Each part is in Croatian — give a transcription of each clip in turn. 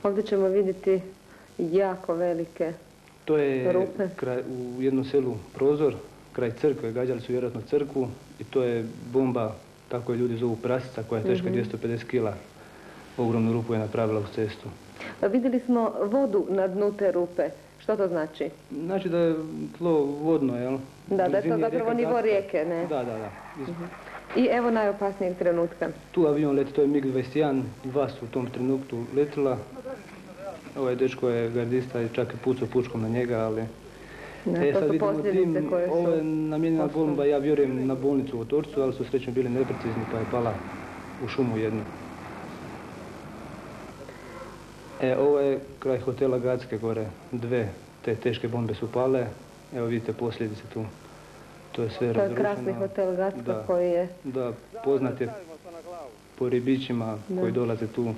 Ovdje ćemo vidjeti jako velike To je rupe. u jednom selu Prozor, kraj crkve, gađali su vjerojatno crkvu i to je bomba, tako je ljudi zovu prasica, koja je teška 250 kila. Ogromnu rupu je napravila u cestu. Vidjeli smo vodu na dnu te rupe. Što to znači? Znači da je tlo vodno, jel? Da je to zapravo nivo rijeke, ne? Da. I evo najopasnijeg trenutka. Tu avion leti, to je MiG-21, dva su u tom trenutku letila. Ovaj dečko je gardista i čak je pucao puškom na njega, ali... To su posljedice koje su... Ovo je namijenjena bomba, ja vjerujem, na bolnicu u Otorcu, ali su srećno bili neprecizni pa je pala u šumu jednu. Ovo je kraj hotela Gacke gore, dve te teške bombe su pale. Evo vidite posljedice tu. To je sve razrušeno. To je krasni hotel Gacka koji je... Da, poznat je po ribićima koji dolaze tu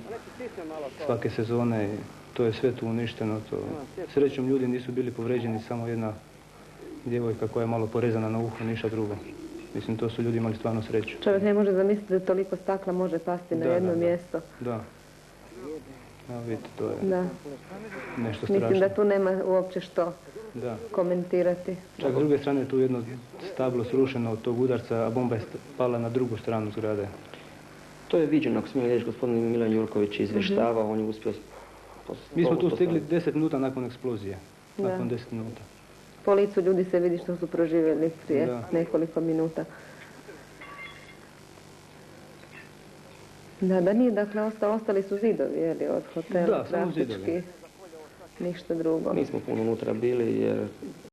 svake sezone. To je sve tu uništeno. Srećom ljudi nisu bili povređeni, samo jedna djevojka koja je malo porezana na uho, ništa drugo. Mislim, to su ljudi imali stvarno sreću. Čovjek ne može zamisliti da toliko stakla može pasti na jedno mjesto. Da. Evo vidite, to je nešto strašno. Mislim da tu nema uopće što komentirati. Čak s druge strane tu jedno stablo srušeno od tog udarca, a bomba je pala na drugu stranu zgrade. To je viđeno, ako smijem reći, gospodin Milan Jurković izvještavao, on je uspio... Mi smo tu stigli 10 minuta nakon eksplozije. Nakon 10 minuta. Po licu ljudi se vidi što su proživjeli prije nekoliko minuta. Da nije, dakle, ostali su zidovi, jeli, od hotela, praktički ništa drugo. Nismo puno unutra bili jer